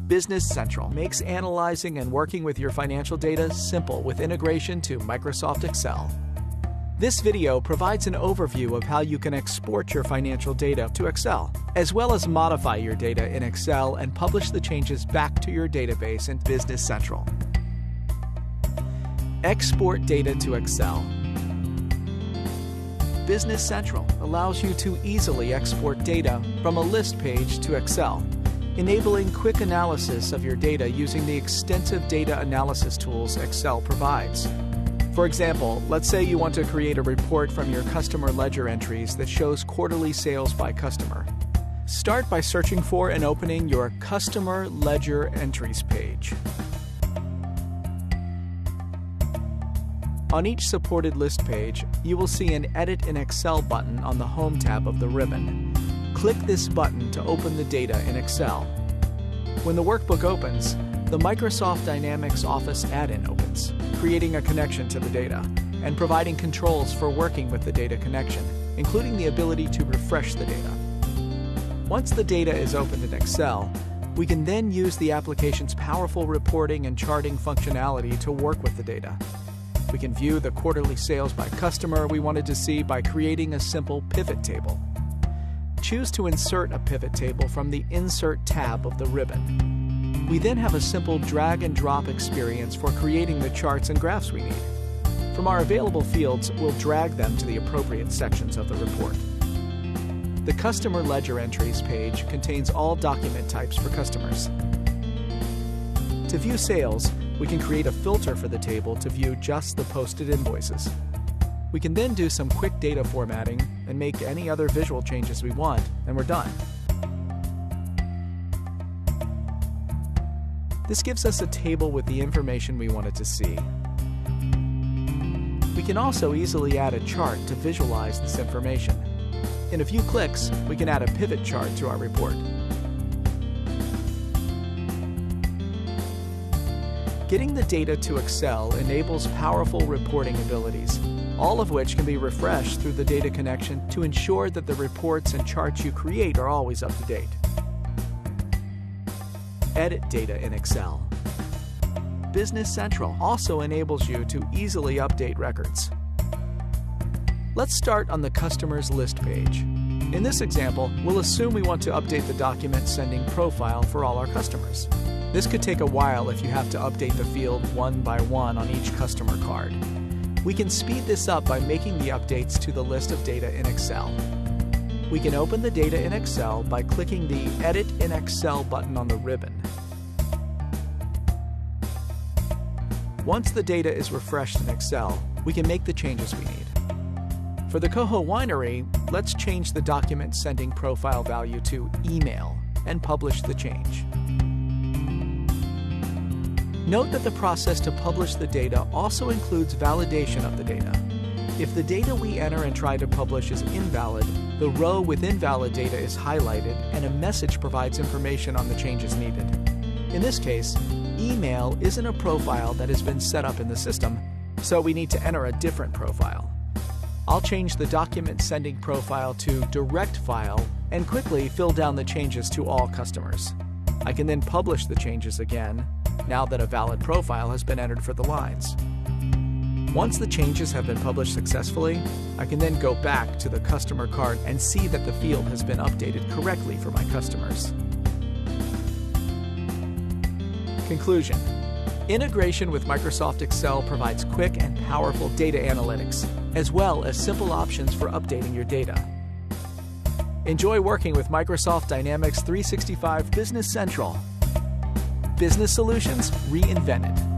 Business Central makes analyzing and working with your financial data simple with integration to Microsoft Excel. This video provides an overview of how you can export your financial data to Excel, as well as modify your data in Excel and publish the changes back to your database in Business Central. Export data to Excel. Business Central allows you to easily export data from a list page to Excel, enabling quick analysis of your data using the extensive data analysis tools Excel provides. For example, let's say you want to create a report from your customer ledger entries that shows quarterly sales by customer. Start by searching for and opening your Customer Ledger Entries page. On each supported list page, you will see an Edit in Excel button on the Home tab of the ribbon. Click this button to open the data in Excel. When the workbook opens, the Microsoft Dynamics Office add-in opens, creating a connection to the data and providing controls for working with the data connection, including the ability to refresh the data. Once the data is opened in Excel, we can then use the application's powerful reporting and charting functionality to work with the data. We can view the quarterly sales by customer we wanted to see by creating a simple pivot table. Choose to insert a pivot table from the Insert tab of the ribbon. We then have a simple drag and drop experience for creating the charts and graphs we need. From our available fields, we'll drag them to the appropriate sections of the report. The Customer Ledger Entries page contains all document types for customers. To view sales, we can create a filter for the table to view just the posted invoices. We can then do some quick data formatting and make any other visual changes we want, and we're done. This gives us a table with the information we wanted to see. We can also easily add a chart to visualize this information. In a few clicks, we can add a pivot chart to our report. Getting the data to Excel enables powerful reporting abilities, all of which can be refreshed through the data connection to ensure that the reports and charts you create are always up to date. Edit data in Excel. Business Central also enables you to easily update records. Let's start on the Customers List page. In this example, we'll assume we want to update the document sending profile for all our customers. This could take a while if you have to update the field one by one on each customer card. We can speed this up by making the updates to the list of data in Excel. We can open the data in Excel by clicking the Edit in Excel button on the ribbon. Once the data is refreshed in Excel, we can make the changes we need. For the Coho Winery, let's change the document sending profile value to email and publish the change. Note that the process to publish the data also includes validation of the data. If the data we enter and try to publish is invalid, the row with invalid data is highlighted and a message provides information on the changes needed. In this case, email isn't a profile that has been set up in the system, so we need to enter a different profile. I'll change the document sending profile to direct file and quickly fill down the changes to all customers. I can then publish the changes again, now that a valid profile has been entered for the lines. Once the changes have been published successfully, I can then go back to the customer card and see that the field has been updated correctly for my customers. Conclusion. Integration with Microsoft Excel provides quick and powerful data analytics, as well as simple options for updating your data. Enjoy working with Microsoft Dynamics 365 Business Central. Business solutions reinvented.